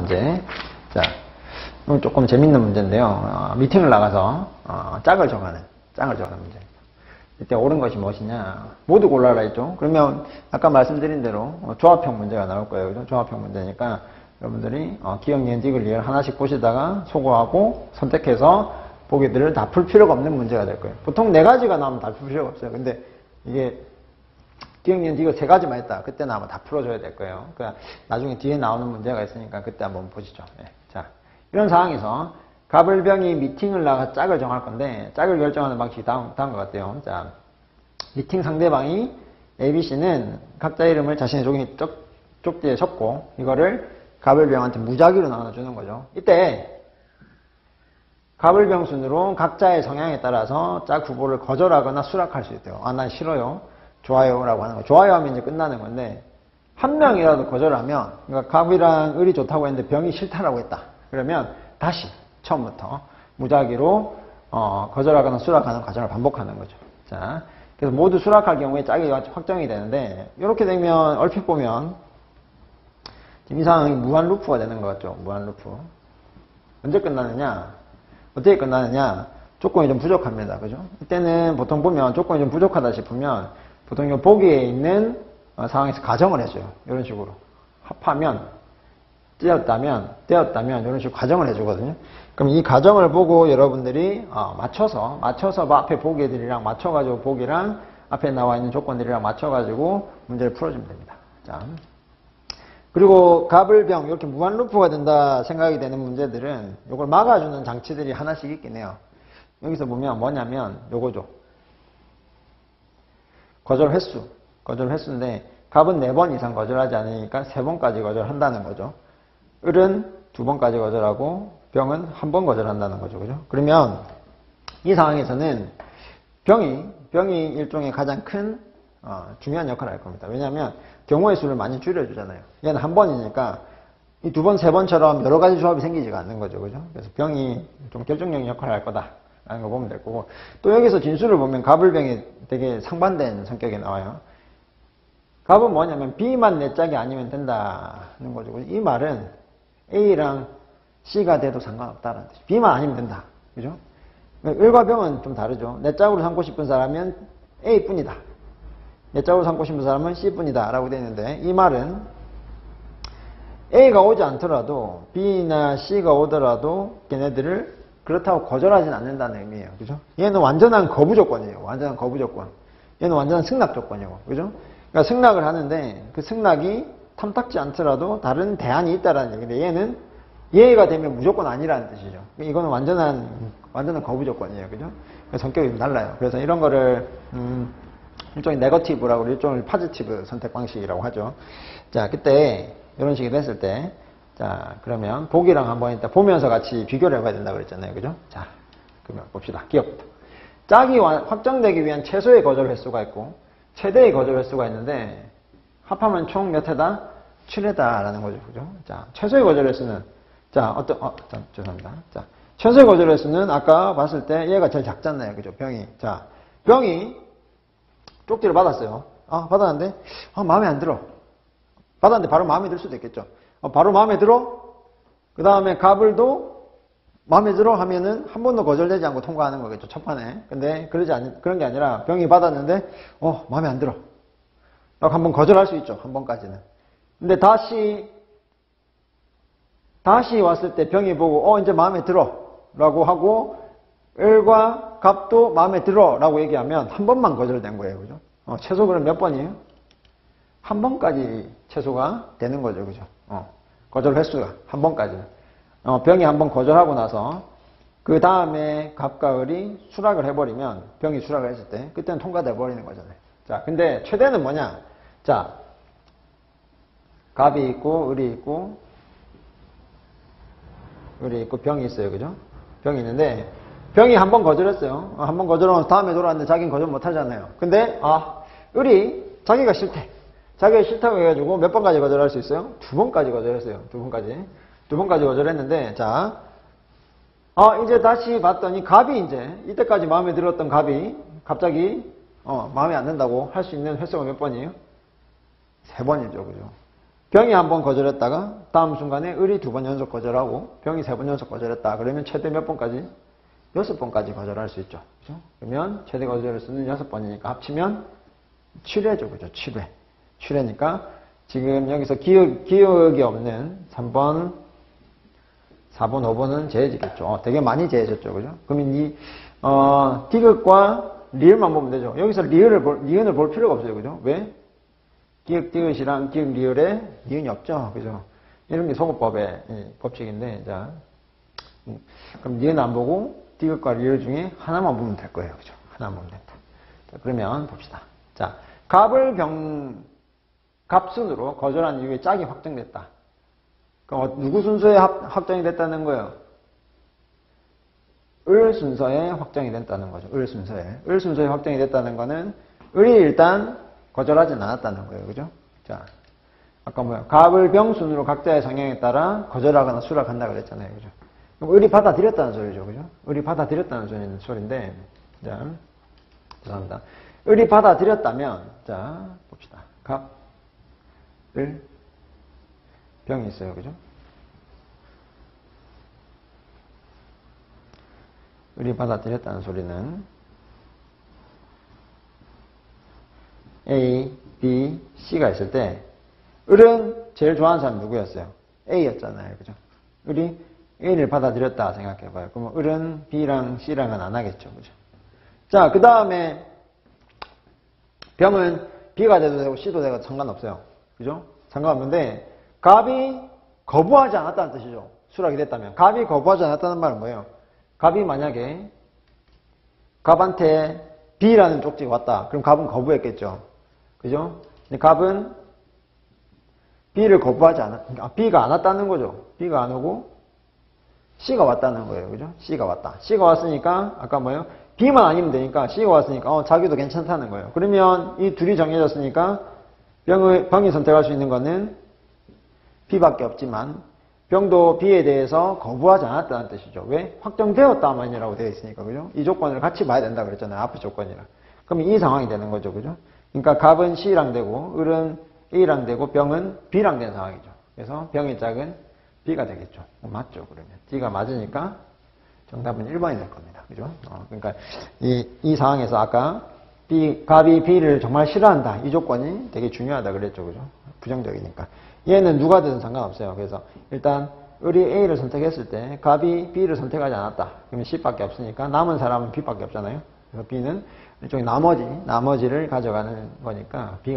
문제. 자, 이건 조금 재밌는 문제인데요. 미팅을 나가서 짝을 정하는 문제. 이때 옳은 것이 무엇이냐? 모두 골라라 했죠. 그러면 아까 말씀드린 대로 조합형 문제가 나올 거예요. 그죠? 조합형 문제니까 여러분들이 기억, 니은, 디귿, 리을 하나씩 보시다가 소거하고 선택해서 보기들을 다 풀 필요가 없는 문제가 될 거예요. 보통 4가지가 나오면 다 풀 필요가 없어요. 근데 이게 기억, 니은, 디귿 3가지만 했다. 그때는 아마 다 풀어줘야 될 거예요. 그러니까 나중에 뒤에 나오는 문제가 있으니까 그때 한번 보시죠. 네. 자, 이런 상황에서 갑을병이 미팅을 나가 짝을 정할 건데 짝을 결정하는 방식이 다음 것 같아요. 자, 미팅 상대방이 ABC는 각자 이름을 자신의 쪽지에 적고 이거를 갑을병한테 무작위로 나눠주는 거죠. 이때 갑을병 순으로 각자의 성향에 따라서 짝 후보를 거절하거나 수락할 수 있대요. 난 싫어요. 좋아요 라고 하는 거. 좋아요 하면 이제 끝나는 건데 한 명이라도 거절하면, 그러니까 갑이랑 을이 좋다고 했는데 병이 싫다라고 했다. 그러면 다시 처음부터 무작위로 거절하거나 수락하는 과정을 반복하는 거죠. 자, 그래서 모두 수락할 경우에 짝이 확정이 되는데 이렇게 되면 얼핏 보면 지금 이 상황이 무한 루프가 되는 것 같죠. 무한 루프. 언제 끝나느냐? 어떻게 끝나느냐? 조건이 좀 부족합니다. 그죠? 이때는 보통 보면 조건이 좀 부족하다 싶으면 보통 이 보기에 있는 상황에서 가정을 해줘요. 이런 식으로. 합하면, 떼었다면 이런 식으로 가정을 해주거든요. 그럼 이 가정을 보고 여러분들이 맞춰서 앞에 보기들이랑 맞춰가지고 보기랑 앞에 나와 있는 조건들이랑 맞춰가지고 문제를 풀어주면 됩니다. 자, 그리고 갑을병 이렇게 무한 루프가 된다 생각이 되는 문제들은 이걸 막아주는 장치들이 하나씩 있긴 해요. 여기서 보면 뭐냐면 요거죠. 거절 횟수인데 갑은 4번 이상 거절하지 않으니까 3번까지 거절한다는 거죠. 을은 2번까지 거절하고 병은 1번 거절한다는 거죠. 그죠? 그러면 이 상황에서는 병이 일종의 가장 큰 중요한 역할을 할 겁니다. 왜냐하면 경우의 수를 많이 줄여주잖아요. 얘는 1번이니까 이 2번, 3번처럼 여러 가지 조합이 생기지가 않는 거죠. 그죠? 그래서 병이 좀 결정적인 역할을 할 거다라는 거 보면 될 거고, 또 여기서 진술을 보면 갑을병이 되게 상반된 성격이 나와요. 갑은 뭐냐면 B만 내 짝이 아니면 된다는 거죠. 이 말은 A랑 C가 돼도 상관없다라는 뜻이죠. B만 아니면 된다. 그죠? 을과 병은 좀 다르죠. 내 짝으로 삼고 싶은 사람은 A뿐이다. 내 짝으로 삼고 싶은 사람은 C뿐이다 라고 되어 있는데, 이 말은 A가 오지 않더라도 B나 C가 오더라도 걔네들을 그렇다고 거절하진 않는다는 의미예요. 그죠? 얘는 완전한 거부 조건이에요. 완전한 거부 조건. 얘는 완전한 승낙 조건이고. 그죠? 그러니까 승낙을 하는데 그 승낙이 탐탁지 않더라도 다른 대안이 있다라는 얘기인데, 얘는 예가 되면 무조건 아니라는 뜻이죠. 이거는 완전한 거부 조건이에요. 그죠? 성격이 좀 달라요. 그래서 이런 거를 일종의 네거티브라고 일종의 파지티브 선택 방식이라고 하죠. 자, 그때 이런 식으로 했을 때, 자, 그러면 보기랑 한번 일단 보면서 같이 비교를 해봐야 된다고 그랬잖아요. 그죠? 자, 그러면 봅시다. 기억부터. 짝이 확정되기 위한 최소의 거절 횟수가 있고 최대의 거절 횟수가 있는데 합하면 총 몇 회다? 7회다라는 거죠. 그죠? 자, 최소의 거절 횟수는, 자, 죄송합니다. 자, 최소의 거절 횟수는 아까 봤을 때 얘가 제일 작잖아요. 그죠? 병이. 자, 병이 쪽지를 받았어요. 받았는데, 마음에 안 들어. 받았는데 바로 마음에 들 수도 있겠죠. 바로 마음에 들어? 그 다음에 갑을도 마음에 들어 하면은 한 번도 거절되지 않고 통과하는 거겠죠. 첫 판에. 근데 그런 게 아니라 병이 받았는데, 마음에 안 들어. 라고 한 번 거절할 수 있죠. 한 번까지는. 근데 다시 왔을 때 병이 보고, 이제 마음에 들어. 라고 하고, 을과 갑도 마음에 들어. 라고 얘기하면 한 번만 거절된 거예요. 그죠? 최소 그럼 몇 번이에요? 한 번까지 최소가 되는 거죠. 그죠? 거절 횟수가. 한 번까지. 병이 한 번 거절하고 나서, 그 다음에 갑과 을이 수락을 해버리면, 병이 수락을 했을 때, 그때는 통과돼 버리는 거잖아요. 자, 근데 최대는 뭐냐? 자, 갑이 있고, 을이 있고, 병이 있어요. 그죠? 병이 있는데, 병이 한 번 거절했어요. 한 번 거절하면 다음에 돌아왔는데 자기는 거절 못 하잖아요. 근데, 을이 자기가 싫대. 자기가 싫다고 해가지고 몇 번까지 거절할 수 있어요? 2번까지 거절했어요. 2번까지 거절했는데, 자, 이제 다시 봤더니 갑이 이제, 이때까지 마음에 들었던 갑이 갑자기, 마음에 안 든다고 할 수 있는 횟수가 몇 번이에요? 3번이죠. 그죠? 병이 한 번 거절했다가 다음 순간에 을이 2번 연속 거절하고 병이 3번 연속 거절했다. 그러면 최대 몇 번까지? 6번까지 거절할 수 있죠. 그죠? 그러면 최대 거절을 쓰는 6번이니까 합치면 7회죠. 그죠? 7회. 7회니까 지금 여기서 기억이 없는 3번, 4번, 5번은 제해지겠죠. 되게 많이 제해졌죠. 그죠? 그러면 이, 디귿과 리을만 보면 되죠. 여기서 리은을 볼 필요가 없어요. 그죠? 왜? 기역 디귿이랑 기역 리을에 니은이 없죠. 그죠? 이런 게 소거법의 법칙인데, 자. 그럼 니은 안 보고 디귿과 리을 중에 하나만 보면 될 거예요. 그죠? 하나만 보면 된다. 자, 그러면 봅시다. 자, 갑순으로 거절한 이후에 짝이 확정됐다. 그럼 누구 순서에 확정이 됐다는 거예요? 을 순서에 확정이 됐다는 거죠. 을 순서에 확정이 됐다는 거는 을이 일단 거절하진 않았다는 거예요. 그죠? 자, 아까 뭐야? 갑을 병순으로 각자의 성향에 따라 거절하거나 수락한다 그랬잖아요. 그죠? 그럼 을이 받아들였다는 소리죠. 그죠? 을이 받아들였다는 소리인데, 자, 죄송합니다. 을이 받아들였다면, 자, 봅시다. 갑, 을, 병이 있어요. 그죠? 을이 받아들였다는 소리는 A, B, C가 있을 때 을은 제일 좋아하는 사람이 누구였어요? A였잖아요. 그죠? 을이 A를 받아들였다 생각해봐요. 그러면 을은 B랑 C랑은 안 하겠죠. 그죠? 자, 그 다음에 병은 B가 돼도 되고 C도 되고 상관없어요. 그죠? 상관없는데 갑이 거부하지 않았다는 뜻이죠. 수락이 됐다면. 갑이 거부하지 않았다는 말은 뭐예요? 갑이 만약에 갑한테 B라는 쪽지가 왔다. 그럼 갑은 거부했겠죠. 그죠? 근데 갑은 B를 거부하지 않았, B가 안 왔다는 거죠. B가 안 오고 C가 왔다는 거예요. 그죠? C가 왔다. C가 왔으니까 아까 뭐예요? B만 아니면 되니까 C가 왔으니까 자기도 괜찮다는 거예요. 그러면 이 둘이 정해졌으니까 병이 선택할 수 있는 거는 B밖에 없지만 병도 B에 대해서 거부하지 않았다는 뜻이죠. 왜? 확정되었다만이라고 되어 있으니까. 그죠? 이 조건을 같이 봐야 된다 그랬잖아요. 앞의 조건이랑. 그럼 이 상황이 되는 거죠. 그죠? 그러니까 갑은 C랑 되고 을은 A랑 되고 병은 B랑 된 상황이죠. 그래서 병의 짝은 B가 되겠죠. 맞죠. 그러면 D가 맞으니까 정답은 1번이 될 겁니다. 그죠? 그러니까 이 상황에서 아까 갑이 B를 정말 싫어한다. 이 조건이 되게 중요하다 그랬죠. 그죠? 부정적이니까. 얘는 누가 되든 상관없어요. 그래서 일단 을이 A를 선택했을 때 갑이 B를 선택하지 않았다. 그러면 C밖에 없으니까 남은 사람은 B밖에 없잖아요. 그래서 B는 일종의 나머지를 가져가는 거니까 B가